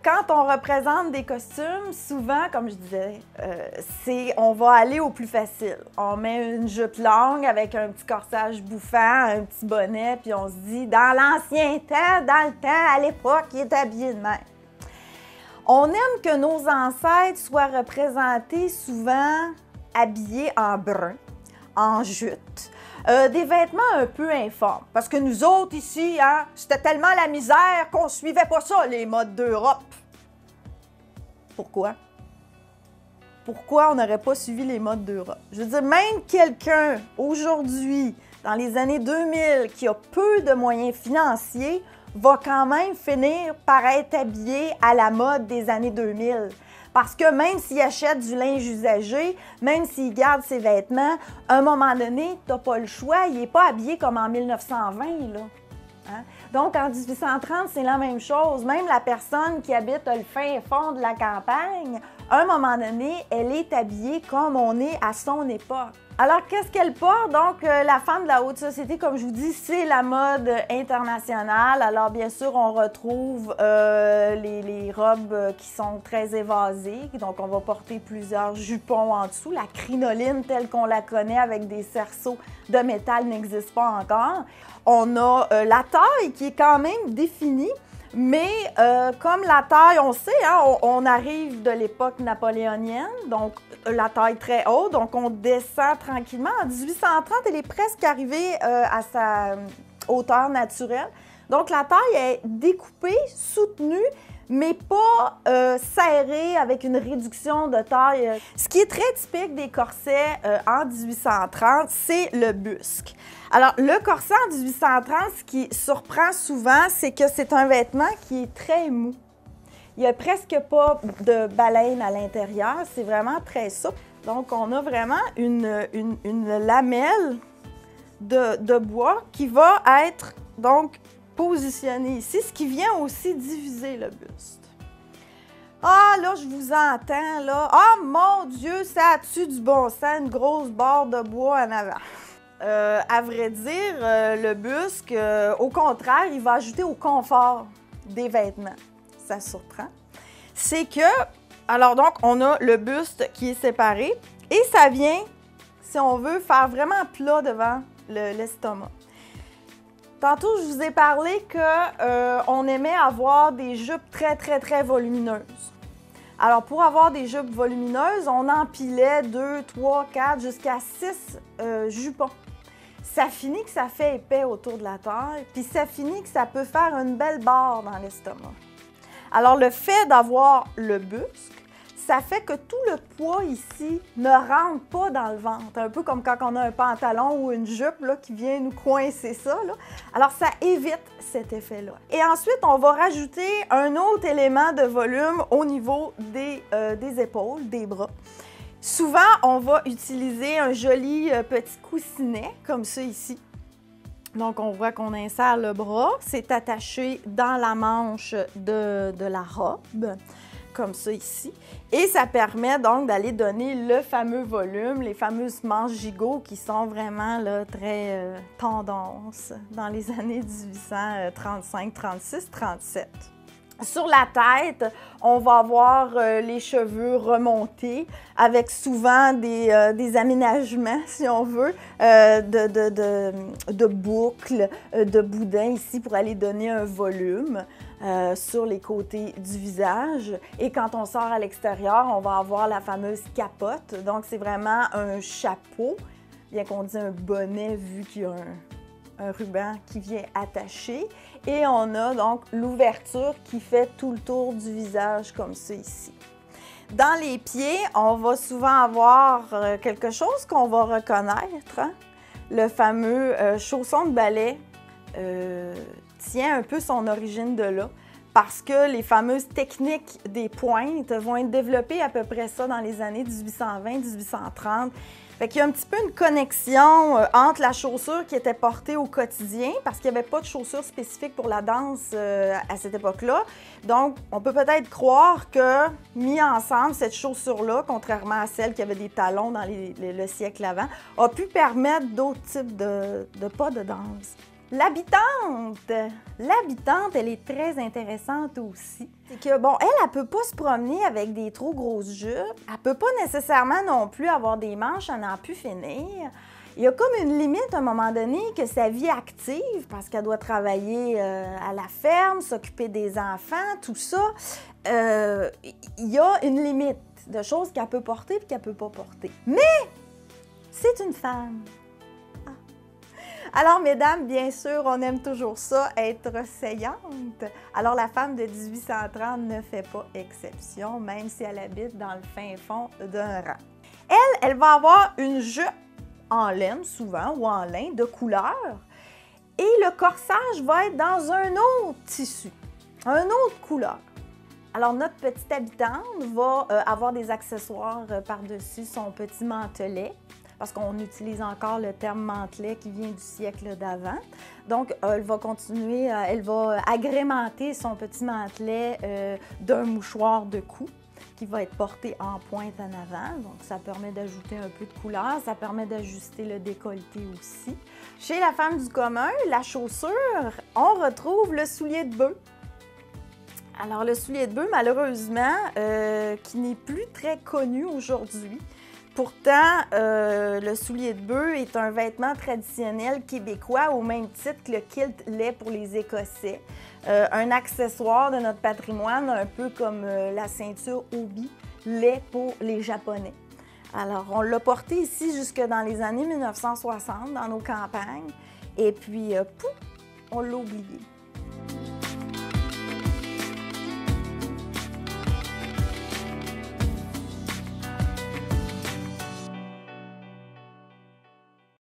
quand on représente des costumes, souvent, comme je disais, on va aller au plus facile. On met une jupe longue avec un petit corsage bouffant, un petit bonnet, puis on se dit, dans l'ancien temps, dans le temps, à l'époque, il est habillé de même. On aime que nos ancêtres soient représentés souvent habillés en brun, en jute, des vêtements un peu informes. Parce que nous autres ici, hein, c'était tellement la misère qu'on suivait pas ça, les modes d'Europe. Pourquoi? Pourquoi on n'aurait pas suivi les modes d'Europe? Je veux dire, même quelqu'un aujourd'hui, dans les années 2000, qui a peu de moyens financiers, va quand même finir par être habillé à la mode des années 2000. Parce que même s'il achète du linge usagé, même s'il garde ses vêtements, à un moment donné, tu n'as pas le choix, il n'est pas habillé comme en 1920, là. Hein? Donc, en 1830, c'est la même chose. Même la personne qui habite le fin fond de la campagne, à un moment donné, elle est habillée comme on est à son époque. Alors, qu'est-ce qu'elle porte? Donc, la femme de la haute société, comme je vous dis, c'est la mode internationale. Alors, bien sûr, on retrouve les robes qui sont très évasées. Donc, on va porter plusieurs jupons en dessous. La crinoline, telle qu'on la connaît avec des cerceaux de métal, n'existe pas encore. On a la taille qui est quand même définie. Mais comme la taille, on sait, hein, on arrive de l'époque napoléonienne, donc la taille très haute, donc on descend tranquillement. En 1830, elle est presque arrivée à sa hauteur naturelle. Donc la taille est découpée, soutenue, mais pas serrée avec une réduction de taille. Ce qui est très typique des corsets en 1830, c'est le busc. Alors, le corset en 1830, ce qui surprend souvent, c'est que c'est un vêtement qui est très mou. Il n'y a presque pas de baleine à l'intérieur, c'est vraiment très souple. Donc, on a vraiment une lamelle de bois qui va être donc positionnée ici, ce qui vient aussi diviser le buste. Ah, là, je vous entends, là. Ah, mon Dieu, ça a-tu du bon sens, une grosse barre de bois en avant? À vrai dire, le busc, au contraire, il va ajouter au confort des vêtements. Ça surprend. C'est que, alors donc, on a le buste qui est séparé et ça vient, si on veut, faire vraiment plat devant l'estomac. Tantôt, je vous ai parlé qu'on aimait avoir des jupes très, très, très volumineuses. Alors, pour avoir des jupes volumineuses, on empilait 2, 3, 4, jusqu'à 6 jupons. Ça finit que ça fait épais autour de la taille, puis ça finit que ça peut faire une belle barre dans l'estomac. Alors, le fait d'avoir le busc, ça fait que tout le poids ici ne rentre pas dans le ventre. Un peu comme quand on a un pantalon ou une jupe là, qui vient nous coincer ça, là. Alors, ça évite cet effet-là. Et ensuite, on va rajouter un autre élément de volume au niveau des épaules, des bras. Souvent, on va utiliser un joli petit coussinet, comme ça ici. Donc, on voit qu'on insère le bras. C'est attaché dans la manche de la robe, comme ça ici. Et ça permet donc d'aller donner le fameux volume, les fameuses manches gigots qui sont vraiment là, très tendances dans les années 1835, 36, 37. Sur la tête, on va avoir les cheveux remontés avec souvent des aménagements, si on veut, de boucles, de boudins ici pour aller donner un volume sur les côtés du visage. Et quand on sort à l'extérieur, on va avoir la fameuse capote. Donc, c'est vraiment un chapeau, bien qu'on dise un bonnet vu qu'il y a un ruban qui vient attacher. Et on a donc l'ouverture qui fait tout le tour du visage comme ça ici. Dans les pieds, on va souvent avoir quelque chose qu'on va reconnaître. Hein? Le fameux chausson de ballet tient un peu son origine de là parce que les fameuses techniques des pointes vont être développées à peu près ça dans les années 1820-1830. Fait qu'il y a un petit peu une connexion entre la chaussure qui était portée au quotidien, parce qu'il n'y avait pas de chaussures spécifiques pour la danse à cette époque-là. Donc, on peut peut-être croire que, mis ensemble, cette chaussure-là, contrairement à celle qui avait des talons dans le siècle avant, a pu permettre d'autres types de pas de danse. L'habitante. L'habitante, elle est très intéressante aussi. C'est que, bon, elle peut pas se promener avec des trop grosses jupes. Elle peut pas nécessairement non plus avoir des manches à n'en plus finir. Il y a comme une limite à un moment donné que sa vie active, parce qu'elle doit travailler à la ferme, s'occuper des enfants, tout ça. Il y a une limite de choses qu'elle peut porter et qu'elle peut pas porter. Mais c'est une femme. Alors, mesdames, bien sûr, on aime toujours ça, être saillante. Alors, la femme de 1830 ne fait pas exception, même si elle habite dans le fin fond d'un rang. Elle va avoir une jupe en laine, souvent, ou en lin, de couleur, et le corsage va être dans un autre tissu, une autre couleur. Alors, notre petite habitante va avoir des accessoires par-dessus son petit mantelet, parce qu'on utilise encore le terme mantelet qui vient du siècle d'avant. Donc, elle va continuer, elle va agrémenter son petit mantelet d'un mouchoir de cou qui va être porté en pointe en avant. Donc, ça permet d'ajouter un peu de couleur, ça permet d'ajuster le décolleté aussi. Chez la femme du commun, la chaussure, on retrouve le soulier de bœuf. Alors, le soulier de bœuf, malheureusement, qui n'est plus très connu aujourd'hui. Pourtant, le soulier de bœuf est un vêtement traditionnel québécois au même titre que le kilt l'est pour les Écossais. Un accessoire de notre patrimoine, un peu comme la ceinture Obi l'est pour les Japonais. Alors, on l'a porté ici jusque dans les années 1960 dans nos campagnes et puis, pouf, on l'a oublié.